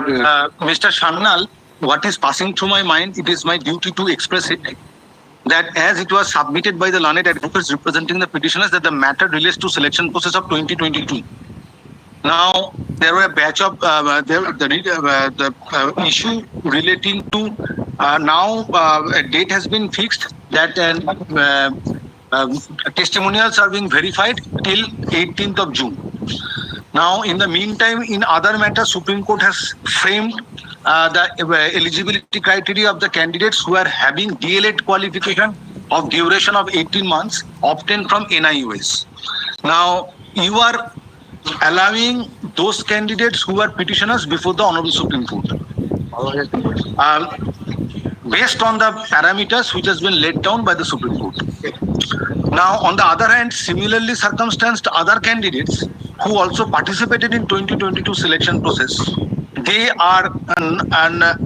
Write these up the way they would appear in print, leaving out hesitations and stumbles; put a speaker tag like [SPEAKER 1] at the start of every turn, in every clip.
[SPEAKER 1] Mr. Sharnal, what is passing through my mind, it is my duty to express it, that as it was submitted by the learned advocates representing the petitioners, that the matter relates to selection process of 2022. Now, there were a batch of the issue relating to now a date has been fixed that testimonials are being verified till 18th of June. Now, in the meantime, in other matters, Supreme Court has framed the eligibility criteria of the candidates who are having D.El.Ed qualification of duration of 18 months obtained from NIOS. Now, you are allowing those candidates who are petitioners before the Honorable Supreme Court. Based on the parameters which has been laid down by the Supreme Court. Now, on the other hand, similarly circumstanced other candidates who also participated in 2022 selection process, they are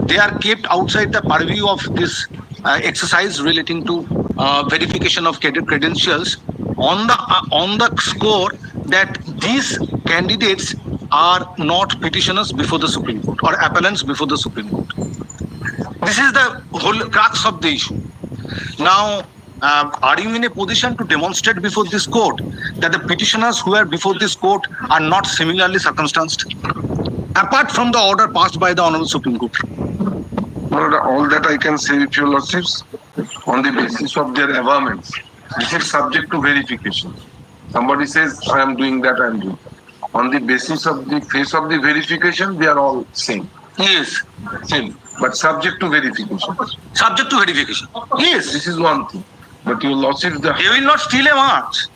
[SPEAKER 1] they are kept outside the purview of this exercise relating to verification of credentials on the score that these candidates are not petitioners before the Supreme Court or appellants before the Supreme Court. This is the whole crux of the issue. Now, are you in a position to demonstrate before this court that the petitioners who are before this court are not similarly circumstanced, apart from the order passed by the Honorable Supreme Court?
[SPEAKER 2] All that I can say, with your lordships, on the basis of their averments, this is subject to verification. Somebody says, I am doing that, I am doing. On the basis of the face of the verification, they are all same.
[SPEAKER 1] Yes.
[SPEAKER 2] Same. But subject to verification.
[SPEAKER 1] Subject to verification. Yes.
[SPEAKER 2] This is one thing. But your lordships,
[SPEAKER 1] they will not steal a marks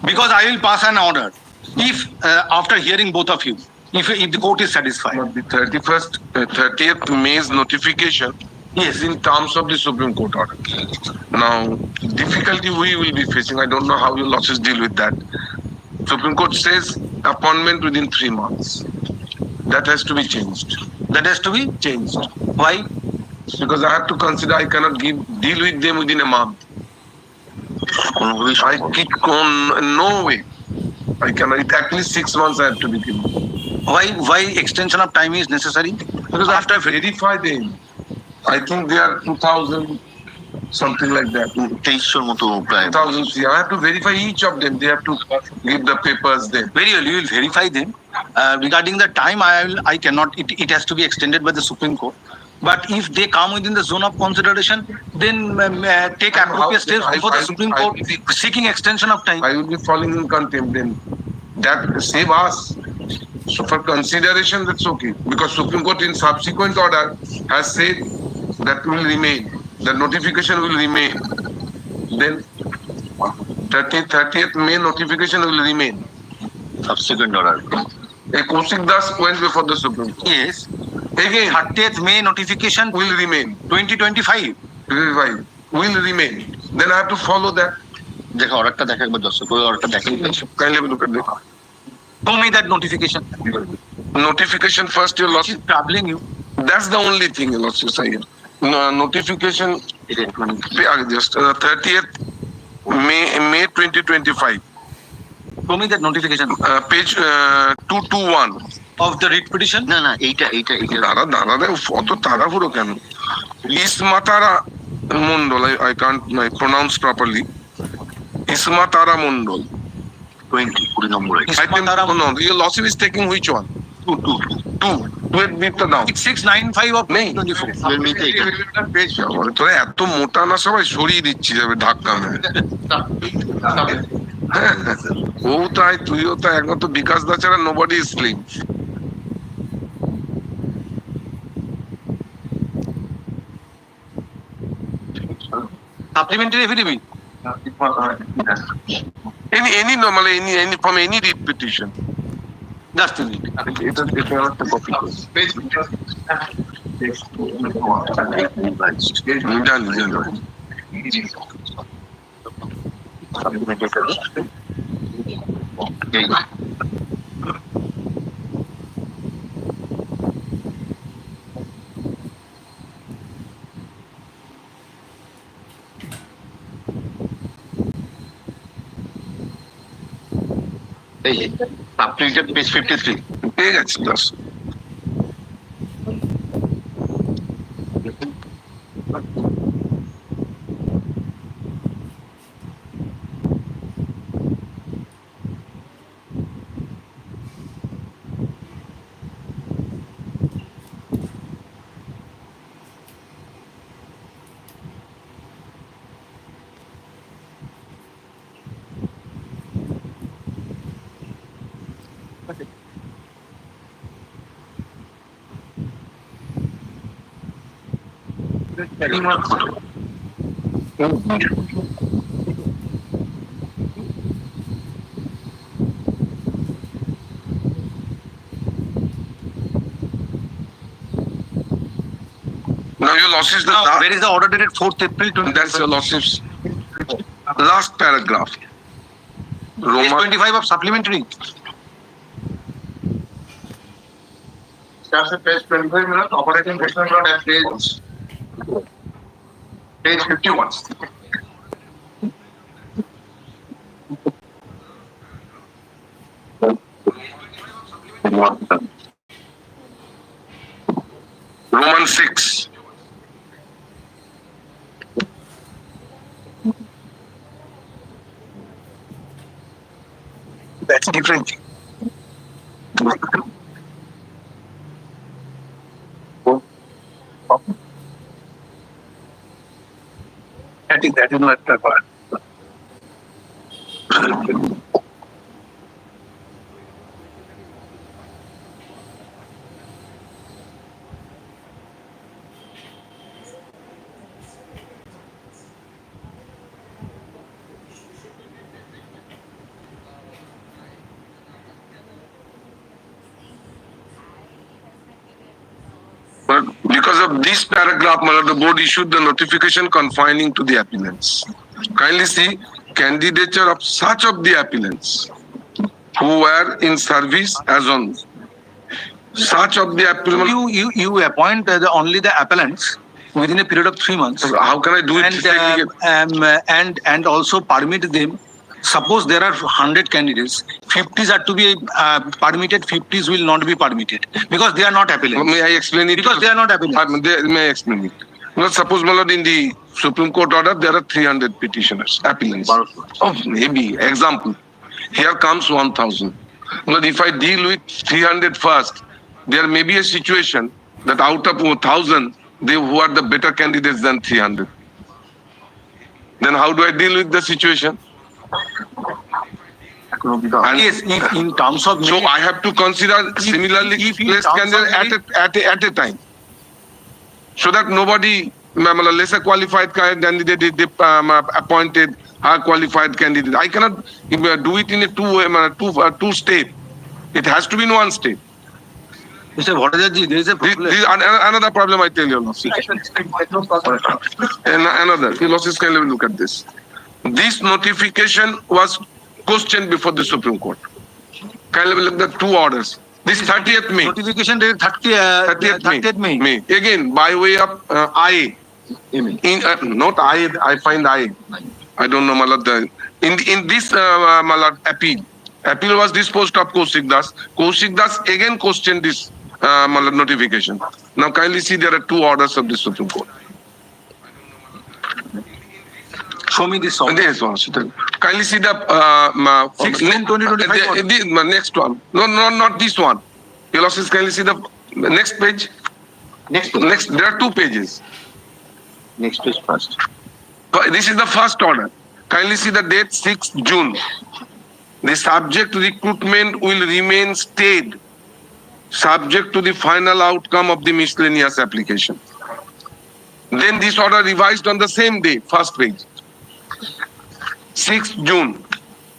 [SPEAKER 1] because I will pass an order if after hearing both of you, if the court is satisfied.
[SPEAKER 2] But the 30th May's notification is in terms of the Supreme Court order. Now, difficulty we will be facing, I don't know how your lordships deal with that. Supreme Court says appointment within 3 months. That has to be changed.
[SPEAKER 1] That has to be
[SPEAKER 2] changed.
[SPEAKER 1] Why?
[SPEAKER 2] Because I have to consider I cannot deal with them within a month. I keep on, no way. I cannot, at least 6 months I have to be given.
[SPEAKER 1] Why extension of time is necessary?
[SPEAKER 2] Because I have to verify them. I think they are 2000, something like that. 2000. I have to verify each of them. They have to give the papers there.
[SPEAKER 1] Very well, you will verify them. Regarding the time, I cannot, it has to be extended by the Supreme Court. But if they come within the zone of consideration, then take appropriate steps before the Supreme Court seeking extension of time.
[SPEAKER 2] I will be falling in contempt then. That save us. So for consideration, that's okay. Because Supreme Court in subsequent order has said that will remain. The notification will remain. Then 30th May notification will remain.
[SPEAKER 1] Subsequent order.
[SPEAKER 2] A Kaushik Das went before the Supreme Court.
[SPEAKER 1] Yes.
[SPEAKER 2] Again,
[SPEAKER 1] 30th May notification
[SPEAKER 2] will remain.
[SPEAKER 1] 2025
[SPEAKER 2] will remain. Then I have to follow that. Kindly look at that.
[SPEAKER 1] Show me that notification.
[SPEAKER 2] Notification first, your lordship.
[SPEAKER 1] She's troubling you.
[SPEAKER 2] That's the only thing, your lordship. No, notification. Just 30th May 2025.
[SPEAKER 1] Show me that notification.
[SPEAKER 2] Page 221.
[SPEAKER 1] Of the writ petition?
[SPEAKER 3] No, এইটা
[SPEAKER 2] অত তাড়াহুড়ো কেন? Ismatara Mondal, I can't pronounce properly. Ismatara Mondal.
[SPEAKER 3] 20 number.
[SPEAKER 2] No, your lordship is taking which one? 2 now.
[SPEAKER 1] 6695 of May
[SPEAKER 2] 24. তোরা এত মোটা না সবাই সরিয়ে দিচ্ছি যাবে ধাক্কা মেরে। ও তাই তুইও তাই একমাত্র বিকাশ দা ছাড়া nobody is slim.
[SPEAKER 1] Supplementary affidavit.
[SPEAKER 2] Any normal, any from any writ petition.
[SPEAKER 1] Just a minute.
[SPEAKER 2] It's a copy. Done.
[SPEAKER 3] Supplemented page 53.
[SPEAKER 2] Page আছে just. Now your losses,
[SPEAKER 1] Now, where is the order dated 4th April 2025?
[SPEAKER 2] that's your losses. Last paragraph.
[SPEAKER 1] Page
[SPEAKER 2] Roman
[SPEAKER 1] 25 of supplementary.
[SPEAKER 3] Starts at page 25 minutes, operating question note at page 51.
[SPEAKER 2] Roman 6.
[SPEAKER 1] That's different. That is not the part.
[SPEAKER 2] But because of this paragraph, the board issued the notification confining to the appellants. Kindly see candidature of such of the appellants who were in service as on such of the appellants.
[SPEAKER 1] You appoint only the appellants within a period of 3 months.
[SPEAKER 2] How can I do it?
[SPEAKER 1] And also permit them. Suppose there are 100 candidates, 50s are to be permitted, 50s will not be permitted because they are not appellants.
[SPEAKER 2] May I explain it?
[SPEAKER 1] Because they are not appellants.
[SPEAKER 2] May I explain it? Well, suppose, my lord, in the Supreme Court order, there are 300 petitioners, appellants. Oh, maybe. Example. Here comes 1,000. Well, if I deal with 300 first, there may be a situation that out of 1,000, they who are the better candidates than 300. Then how do I deal with the situation? And
[SPEAKER 1] Yes, if in terms of
[SPEAKER 2] so I have to consider similarly
[SPEAKER 1] if in
[SPEAKER 2] placed
[SPEAKER 1] terms of
[SPEAKER 2] candidate at a time, so that nobody, lesser qualified candidate is appointed, higher qualified candidate. I cannot do it in a two step. It has to be in one step.
[SPEAKER 1] Mr. Bhattacharya, there is a problem.
[SPEAKER 2] This another problem I tell you, Losses. Another, Losses, can you look at this? This notification was questioned before the Supreme Court. Can you look at the two orders? This 30th May.
[SPEAKER 1] Notification dated 30th May.
[SPEAKER 2] Again, by way of IA. Not IA, I find IA. I don't know, Malad. In this Malad appeal was disposed of Kaushik Das. Kaushik Das again questioned this Malad notification. Now kindly see there are two orders of the Supreme Court.
[SPEAKER 1] Show me this song.
[SPEAKER 2] This one. Kindly see the
[SPEAKER 1] 6/10/2025.
[SPEAKER 2] next one. No, not this one. Your losses, kindly see the next page. Next. There are two pages.
[SPEAKER 1] Next page first.
[SPEAKER 2] This is the first order. Kindly see the date 6th June. The subject recruitment will remain stayed, subject to the final outcome of the miscellaneous application. Then this order revised on the same day, first page. 6th June.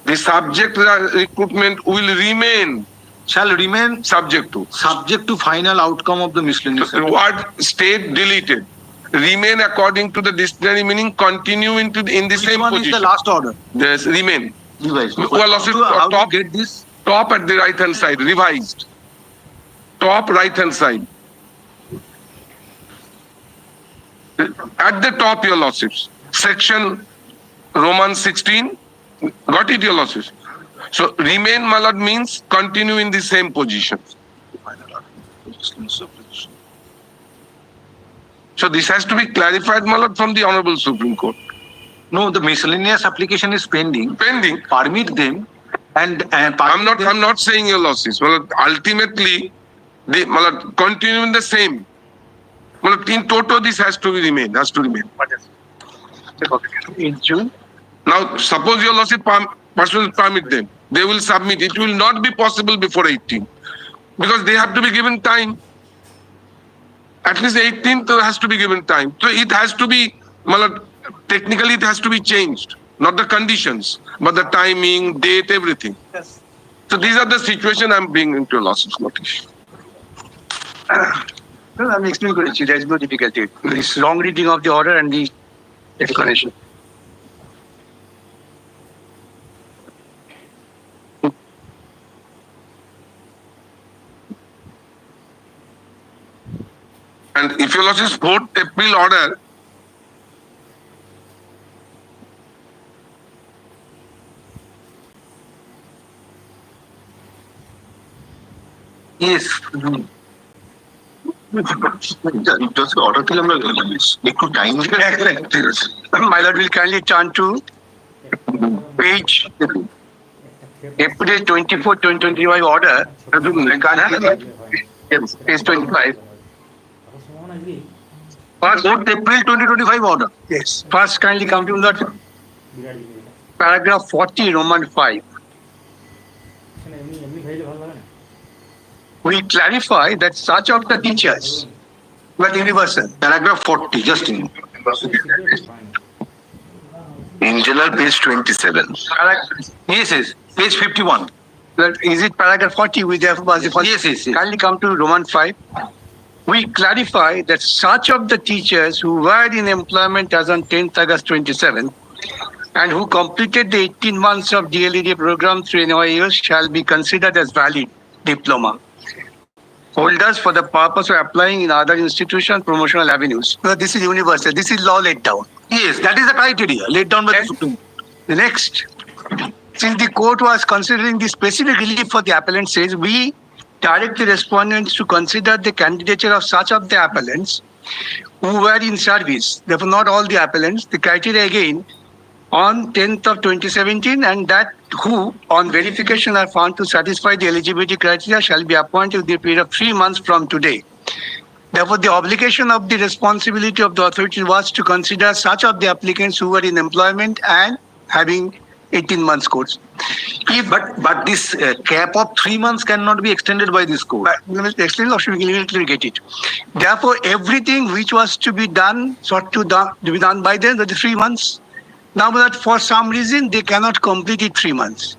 [SPEAKER 2] The subject recruitment will remain.
[SPEAKER 1] Shall remain
[SPEAKER 2] Subject to
[SPEAKER 1] final outcome of the miscellaneous.
[SPEAKER 2] The word state deleted. Remain according to the dictionary meaning continue in the
[SPEAKER 1] Which
[SPEAKER 2] same
[SPEAKER 1] one
[SPEAKER 2] position.
[SPEAKER 1] is the last order?
[SPEAKER 2] Yes, remain.
[SPEAKER 1] Revised.
[SPEAKER 2] Well, also,
[SPEAKER 1] How do you
[SPEAKER 2] top-
[SPEAKER 1] get this?
[SPEAKER 2] Top at the right hand side, revised. Top right hand side. At the top, your losses. Section Roman 16. Got it, your losses. So remain, Malad, means continue in the same position. So this has to be clarified, Malad, from the Honorable Supreme Court.
[SPEAKER 1] No, the miscellaneous application is pending.
[SPEAKER 2] Pending.
[SPEAKER 1] Permit them and
[SPEAKER 2] I'm not saying your losses. Well, ultimately, they continue in the same. Well, in total, this has to remain.
[SPEAKER 1] in June.
[SPEAKER 2] Now, suppose your losses person permit them, they will submit. It will not be possible before 18 because they have to be given time. At least 18th has to be given time. So it has to be, technically it has to be changed. Not the conditions, but the timing, date, everything.
[SPEAKER 4] Yes.
[SPEAKER 2] So these are the situation I'm bringing to losses notice.
[SPEAKER 4] No, I'm explaining correctly. There is no difficulty. It's wrong reading of the order and the explanation.
[SPEAKER 2] And if your losses 4th April order,
[SPEAKER 1] Yes. Just order till একটু time
[SPEAKER 4] My lord will kindly turn to page April 24, 2025 order. Page 25. First,
[SPEAKER 1] 4th April 2025 order.
[SPEAKER 4] yes. First, kindly come to that paragraph 40, Roman 5. We clarify that such of the teachers were universal.
[SPEAKER 1] Paragraph 40, just in. In general, page 27. Yes, yes. Page 51.
[SPEAKER 4] Is it paragraph 40? We therefore
[SPEAKER 1] Yes, yes, yes.
[SPEAKER 4] kindly come to Roman 5. We clarify that such of the teachers who were in employment as on 10th August 27 and who completed the 18 months of D.El.Ed program through NYUs shall be considered as valid diploma holders for the purpose of applying in other institutions promotional avenues. So this is universal. This is law laid down.
[SPEAKER 1] Yes, that is the criteria laid down by the
[SPEAKER 4] And-
[SPEAKER 1] Supreme Court.
[SPEAKER 4] The next, since the court was considering the specific relief for the appellant, says we direct the respondents to consider the candidature of such of the appellants who were in service. Therefore, not all the appellants. The criteria again on 10th of 2017 and that who on verification are found to satisfy the eligibility criteria shall be appointed within a period of 3 months from today. Therefore, the obligation of the responsibility of the authority was to consider such of the applicants who were in employment and having 18 months course.
[SPEAKER 1] But this cap of 3 months cannot be extended by this court.
[SPEAKER 4] Explain or should we immediately get it? Therefore, everything which was to be done, sought to be done by them, the 3 months. Now that for some reason they cannot complete it 3 months.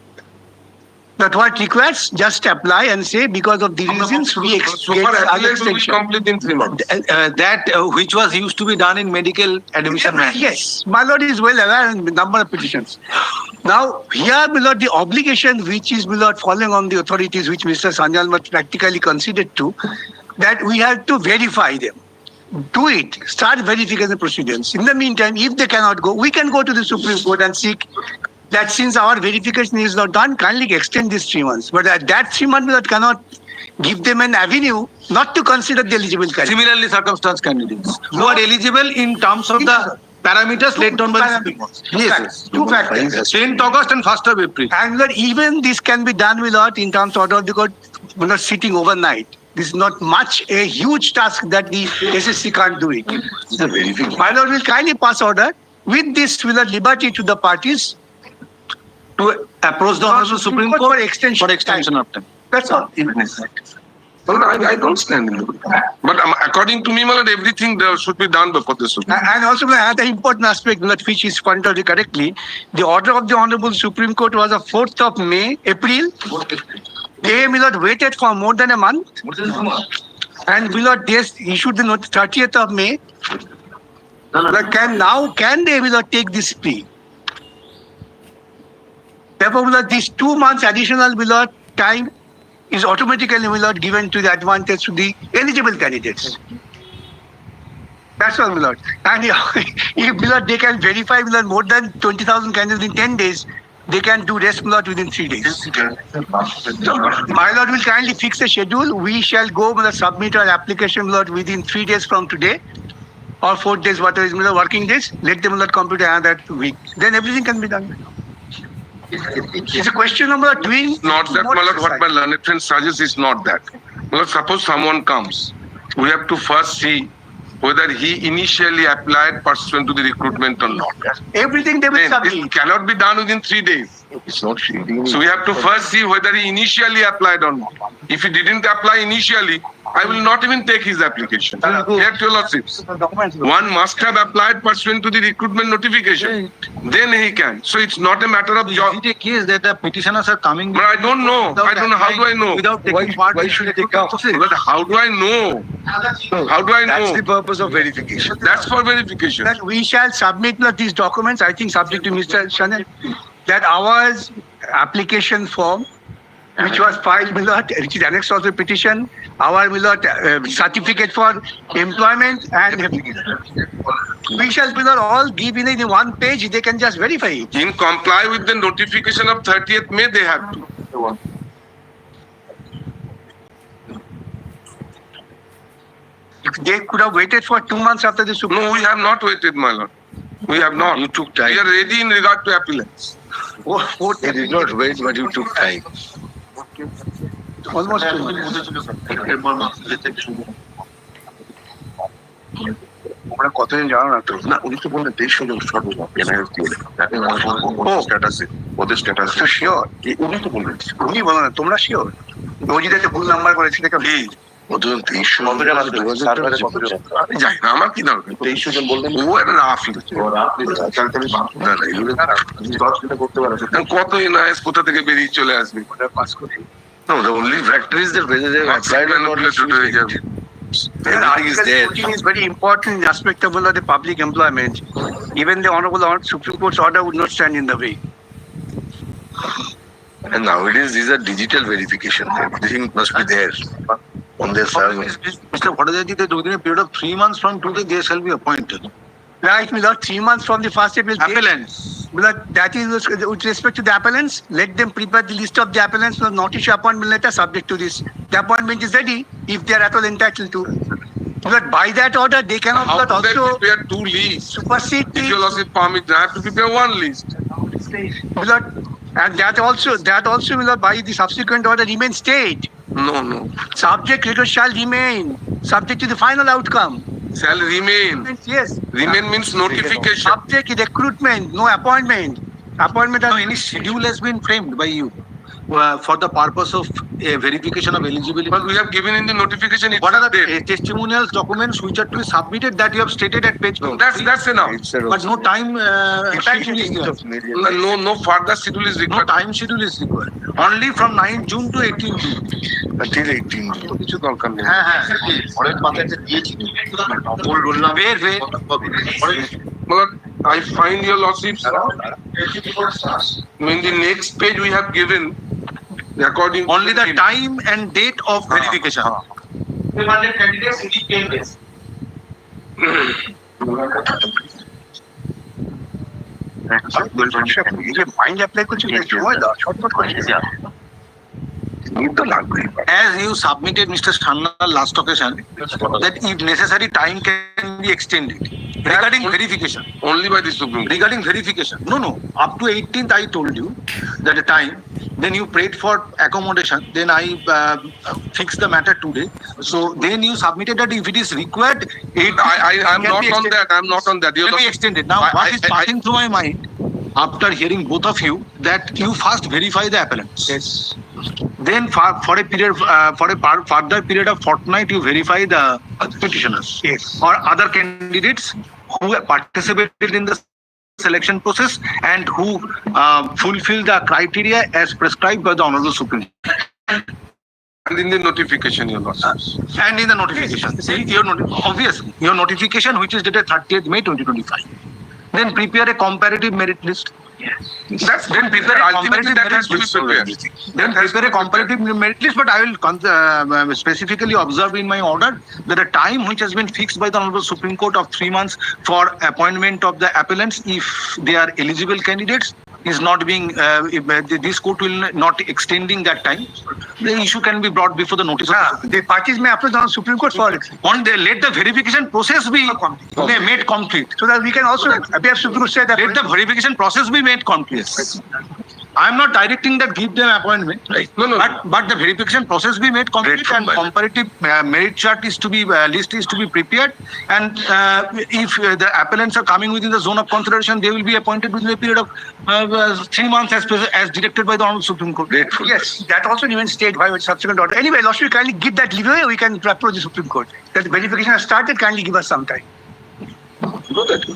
[SPEAKER 4] But what requires just apply and say because of the reasons we
[SPEAKER 2] so
[SPEAKER 4] expect
[SPEAKER 2] far
[SPEAKER 4] other
[SPEAKER 2] appellants will be
[SPEAKER 4] extension.
[SPEAKER 2] complete in 3 months.
[SPEAKER 1] That which was used to be done in medical admission.
[SPEAKER 4] Yes, my lord is well aware in the number of petitions. Now, here, my lord, the obligation which is, my lord, falling on the authorities, which Mr. Sanjalmat practically considered to, that we have to verify them. Do it. Start verification procedures. In the meantime, if they cannot go, we can go to the Supreme Court and seek that since our verification is not done, kindly extend these 3 months. But at that 3 months, my lord, cannot give them an avenue not to consider the eligible candidate.
[SPEAKER 1] Similarly, circumstance candidates who are eligible in terms of the parameters laid down by the Supreme Court. Yes,
[SPEAKER 4] Two factors.
[SPEAKER 1] 10th August and 1st of April.
[SPEAKER 4] And that even this can be done without in terms of order of the court, not sitting overnight. This is not much a huge task that the SSC can't do it. My lord will kindly pass order with this will at liberty to the parties
[SPEAKER 1] To approach the Honorable Supreme Court
[SPEAKER 4] for extension
[SPEAKER 1] of time.
[SPEAKER 4] That's all.
[SPEAKER 2] Well, I don't stand in the way. But according to me, my lord, everything there should be done before the Supreme Court.
[SPEAKER 4] And also another important aspect which is pointed out correctly, the order of the Honorable Supreme Court was the 4th of April. They will not waited for more than a month. And will not they issued the note 30th of May. But can they will not take this plea? Therefore, will not these 2 months additional will not time is automatically will not given to the advantage to the eligible candidates. That's all, my lord. And if my lord, they can verify my lord, more than 20,000 candidates in 10 days, they can do rest my lord within 3 days. My lord will kindly fix a schedule. We shall go my lord, submit our application my lord, within 3 days from today or 4 days, whatever is my lord, working days. Let them my lord, complete another week. Then everything can be done. It's a question of doing.
[SPEAKER 2] Not that, my lord, what my learned friend suggests is not that. My lord, suppose someone comes, we have to first see whether he initially applied pursuant to the recruitment or not.
[SPEAKER 4] Everything they will
[SPEAKER 2] Then
[SPEAKER 4] submit.
[SPEAKER 2] it cannot be done within 3 days.
[SPEAKER 5] It's not shading.
[SPEAKER 2] So we have to first see whether he initially applied or not. If he didn't apply initially, I will not even take his application. Here to your lordships. One must have applied pursuant to the recruitment notification. Then he can. So it's not a matter of job.
[SPEAKER 1] Is it a case that the petitioners are coming?
[SPEAKER 2] But I don't know. I don't know. How do I know?
[SPEAKER 1] Without taking part in the recruitment process?
[SPEAKER 2] But how do I know? How do I
[SPEAKER 5] That's the
[SPEAKER 2] know?
[SPEAKER 5] purpose of verification.
[SPEAKER 2] That's for verification.
[SPEAKER 4] That we shall submit these documents, I think subject to Mr. Chanel, that our application form, which was filed, which is annexed to the petition, our certificate for employment, and we shall all give in one page, they can just verify it.
[SPEAKER 2] In comply with the notification of 30th May, they have to.
[SPEAKER 4] They could have waited for 2 months after the Supreme
[SPEAKER 2] No, we have not waited, my lord. We have not.
[SPEAKER 5] You took time.
[SPEAKER 2] We are ready in regard to appellants.
[SPEAKER 4] Court.
[SPEAKER 5] You did not wait, but you took time.
[SPEAKER 4] Almost 2 months.
[SPEAKER 3] তোমরা কতদিন জানো না তো?
[SPEAKER 5] না, উনি তো বললেন 23 জন সর্বমোট NIS দিয়ে। তাতে ওদের স্ট্যাটাসে, ওদের স্ট্যাটাসে
[SPEAKER 4] শিওর
[SPEAKER 5] উনি তো বললেন।
[SPEAKER 4] উনি বলো না, তোমরা শিওর রোজিদাতে ভুল নাম্বার করেছে দেখো।
[SPEAKER 5] ওদের 23 জন সার্ভারে কতজন?
[SPEAKER 2] আমি জানি না, আমার কি দরকার?
[SPEAKER 5] 23 জন বললেন
[SPEAKER 2] ও একটা রাফ
[SPEAKER 5] না না এগুলো করতে পারে।
[SPEAKER 2] কত NIS কোথা থেকে বেরিয়ে চলে আসবে?
[SPEAKER 4] পাস করে
[SPEAKER 5] No, the only factor is that whether they have applied or not. Everything is there.
[SPEAKER 4] Article 14 is very important in aspect of the public employment. Even the Honorable Supreme Court's order would not stand in the way.
[SPEAKER 5] And nowadays these are digital verification. Everything must be there on their server.
[SPEAKER 1] Mr. Bhattacharya, that within a period of 3 months from today, they shall be appointed.
[SPEAKER 4] Right, my lord, 3 months from the first April.
[SPEAKER 1] Appellants.
[SPEAKER 4] That is with respect to the appellants. Let them prepare the list of the appellants, not issue appointment letter subject to this. The appointment is ready if they are at all entitled to. But by that order, they cannot
[SPEAKER 2] How do they
[SPEAKER 4] also
[SPEAKER 2] prepare 2 lists?
[SPEAKER 4] supersede
[SPEAKER 2] If your lordship permit, they have to prepare 1 list.
[SPEAKER 4] and that also will by the subsequent order remain stayed.
[SPEAKER 2] No.
[SPEAKER 4] Subject record shall remain subject to the final outcome.
[SPEAKER 2] Shall remain.
[SPEAKER 4] Yes.
[SPEAKER 2] Remain means notification.
[SPEAKER 4] Subject recruitment, no appointment. Appointment.
[SPEAKER 1] No, any schedule has been framed by you for the purpose of a verification of eligibility.
[SPEAKER 2] But we have given in the notification.
[SPEAKER 1] What are the testimonials documents which are to be submitted that you have stated at page 2?
[SPEAKER 2] That's enough.
[SPEAKER 1] But no time schedule is there.
[SPEAKER 2] No further schedule is
[SPEAKER 1] No
[SPEAKER 2] required.
[SPEAKER 1] time schedule is required. Only from 9 June to 18 June.
[SPEAKER 5] Until 18.
[SPEAKER 2] কিছু দরকার নেই।
[SPEAKER 3] পরের পাতায় দিয়েছি
[SPEAKER 2] But I find your lordships. In the next page we have given according
[SPEAKER 1] Only the time and date of verification.
[SPEAKER 3] 200 candidates in 10 days.
[SPEAKER 4] Mind apply করছি সময় দাও shortcut করছি
[SPEAKER 1] As you submitted, Mr. Shanna, last occasion, that if necessary, time can be extended regarding verification.
[SPEAKER 2] only by the Supreme Court.
[SPEAKER 1] Regarding verification, no, up to 18th, I told you that the time. Then you prayed for accommodation. Then I fixed the matter today. So then you submitted that if it is required,
[SPEAKER 2] I'm not on that. I'm not on that. Your
[SPEAKER 1] Can be
[SPEAKER 2] lordship,
[SPEAKER 1] extended. Now, what is passing through my mind after hearing both of you that you first verify the appellants.
[SPEAKER 4] Yes.
[SPEAKER 1] Then for a period further period of fortnight, you verify the petitioners
[SPEAKER 4] Yes.
[SPEAKER 1] or other candidates who have participated in the selection process and who fulfill the criteria as prescribed by the Honorable Supreme Court.
[SPEAKER 2] and in the notification, your lordship.
[SPEAKER 1] And in the notification, see obviously your notification, which is dated 30th May 2025. Then prepare a comparative merit list.
[SPEAKER 2] That's then prepare ultimately that has to be prepared.
[SPEAKER 1] Then prepare a comparative merit list, but I will specifically observe in my order that the time which has been fixed by the Honorable Supreme Court of 3 months for appointment of the appellants, if they are eligible candidates, is not being, this court will not extending that time. The issue can be brought before the notice of the Supreme
[SPEAKER 4] The parties may approach the Supreme Court for it.
[SPEAKER 1] Court. Let the verification process be made complete.
[SPEAKER 4] So that we can also appear Supreme Court say that
[SPEAKER 1] Let the verification process be made complete. I'm not directing that give them appointment.
[SPEAKER 5] Right.
[SPEAKER 2] No.
[SPEAKER 1] But the verification process be made complete
[SPEAKER 5] Great from
[SPEAKER 1] and comparative merit chart is to be list is to be prepared. And if the appellants are coming within the zone of consideration, they will be appointed within a period of 3 months as directed by the Honorable Supreme Court.
[SPEAKER 5] Grateful.
[SPEAKER 4] Yes, that also remains state by subsequent order. Anyway, Lord, you kindly give that leeway, we can approach the Supreme Court. That the verification has started, kindly give us some time.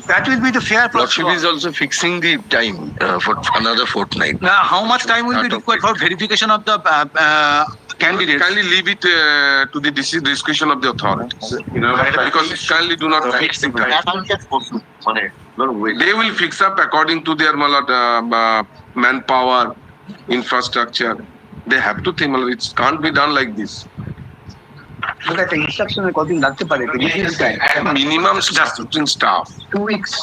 [SPEAKER 4] That will be the fair
[SPEAKER 5] Lordship
[SPEAKER 4] process.
[SPEAKER 5] is also fixing the time for another fortnight.
[SPEAKER 1] Now, how much time will be
[SPEAKER 5] Not
[SPEAKER 1] required for verification of the candidates?
[SPEAKER 2] Kindly leave it to the discretion of the authorities. Because kindly do not fix the time. They will fix up according to their manpower, infrastructure. They have to think, it can't be done like this.
[SPEAKER 4] But at the instruction, according to the
[SPEAKER 2] Minimum statuting staff.
[SPEAKER 4] 2 weeks.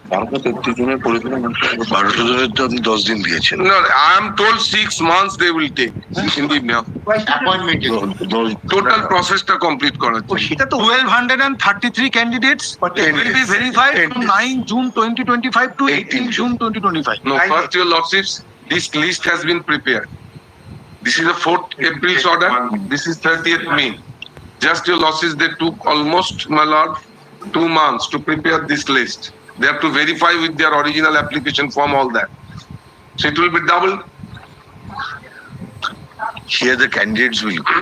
[SPEAKER 5] 12 জনের তো আপনি 10 দিন দিয়েছেন।
[SPEAKER 2] No, I am told 6 months they will take in the
[SPEAKER 3] appointment.
[SPEAKER 2] total process টা complete করার
[SPEAKER 4] ও
[SPEAKER 2] জন্য।
[SPEAKER 4] সেটা তো
[SPEAKER 1] 1233 candidates will be verified from 9 June 2025 to 18 June 2025.
[SPEAKER 2] No, first your lordships, this list has been prepared. This is the 4th April's order. This is 30th May. Just your losses, they took almost, my lord, 2 months to prepare this list. They have to verify with their original application form, all that. So it will be double.
[SPEAKER 5] Here the candidates will go.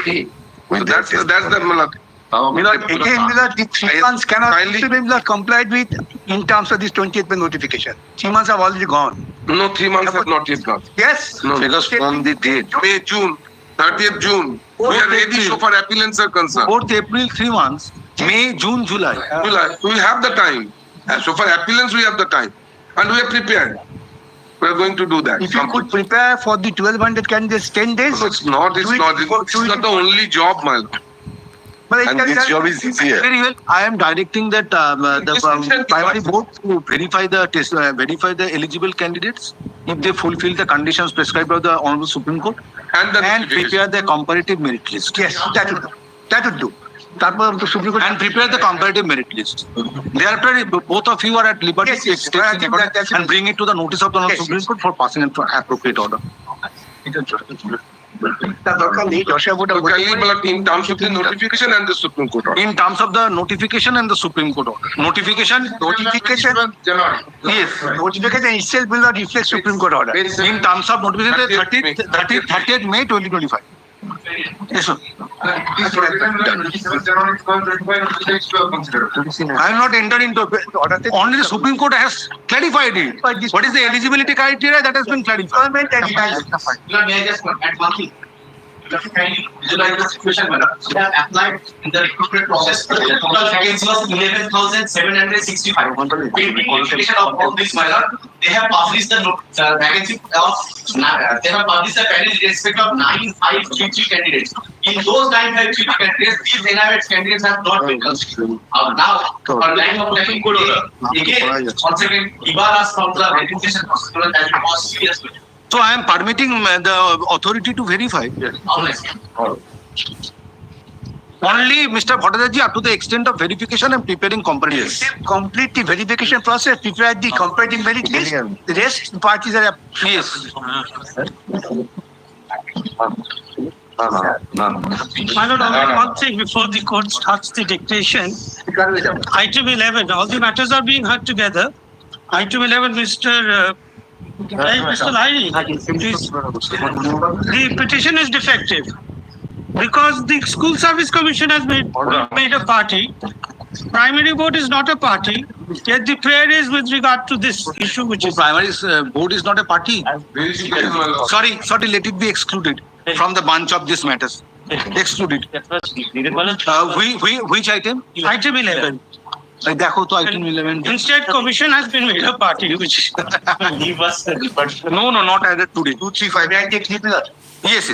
[SPEAKER 2] So that's the my lord.
[SPEAKER 4] again, the 3 months cannot
[SPEAKER 2] Kindly-
[SPEAKER 4] be complied with in terms of this 20th May notification. 3 months have already gone.
[SPEAKER 2] No, 3 months have not yet gone.
[SPEAKER 4] Yes.
[SPEAKER 2] No,
[SPEAKER 5] Because from the date,
[SPEAKER 2] May, June, 30th June. We are ready so far appellants are concerned.
[SPEAKER 1] 4th April, 3 months. May, June, July.
[SPEAKER 2] We have the time. And so far appellants, we have the time. And we are prepared. We are going to do that.
[SPEAKER 4] If you could prepare for the 1200 candidates 10 days.
[SPEAKER 2] No, it's not the only job, my lord.
[SPEAKER 4] But it
[SPEAKER 5] and
[SPEAKER 4] can-
[SPEAKER 5] this job is easier.
[SPEAKER 1] Very well. I am directing that the primary board to verify the test, verify the eligible candidates if they fulfill the conditions prescribed by the Honorable Supreme Court
[SPEAKER 2] And the
[SPEAKER 1] and
[SPEAKER 2] notification.
[SPEAKER 1] prepare the comparative merit list.
[SPEAKER 4] Yes, that would do. That would do. তারপর তো Supreme Court
[SPEAKER 1] And prepare the comparative merit list. Thereafter, both of you are at liberty
[SPEAKER 4] Yes,
[SPEAKER 1] to
[SPEAKER 4] yes.
[SPEAKER 1] take
[SPEAKER 4] I
[SPEAKER 1] in
[SPEAKER 4] think
[SPEAKER 1] accordance
[SPEAKER 4] that's-
[SPEAKER 1] and bring it to the notice of the Honorable
[SPEAKER 4] Yes,
[SPEAKER 1] Supreme
[SPEAKER 4] yes.
[SPEAKER 1] Court for passing it to appropriate order.
[SPEAKER 4] তার দরকার নেই যশোর বোর্ডে
[SPEAKER 2] So kindly, my lord, in terms of the notification and the Supreme Court order.
[SPEAKER 1] In terms of the notification and the Supreme Court order. Notification, yes.
[SPEAKER 4] notification itself will not reflect Supreme Court order.
[SPEAKER 1] In terms of notification,
[SPEAKER 2] 30th
[SPEAKER 1] 30th May 2025. Yes, sir. I am not entering into only the Supreme Court has clarified it. What is the eligibility criteria that has been clarified?
[SPEAKER 4] Government and
[SPEAKER 3] May I just add one thing? Visualize the situation, madam. We have applied in the recruitment process. The total vacancy was 11,765. Pending verification of all this, my lord, they have published the vacancy of, they have published the candidate in respect of 9533 candidates. In those 9533 candidates, these NIH candidates have not been considered. Now, for line of tracking good order, again, once again, Ibaras from the verification procedure that was serious.
[SPEAKER 1] So I am permitting the authority to verify. Only Mr. Bhattacharya up to the extent of verification and preparing comparative.
[SPEAKER 4] complete the verification process, prepare the comparative merit list. The rest parties are
[SPEAKER 1] Yes.
[SPEAKER 6] My lord, only one thing before the court starts the dictation. Item 11, all the matters are being heard together. Item 11, Mr. Lahiri, the petition is defective because the School Service Commission has made a party. Primary board is not a party. Yet the prayer is with regard to this issue, which is
[SPEAKER 1] Primary board is not a party. Sorry, let it be excluded from the bunch of these matters. Excluded. Which item?
[SPEAKER 6] item 11.
[SPEAKER 1] দেখো তো item 11.
[SPEAKER 6] Instead, commission has been made a party, which
[SPEAKER 1] No, not added today.
[SPEAKER 4] 2, 3, 5. May I take 3
[SPEAKER 1] Yes.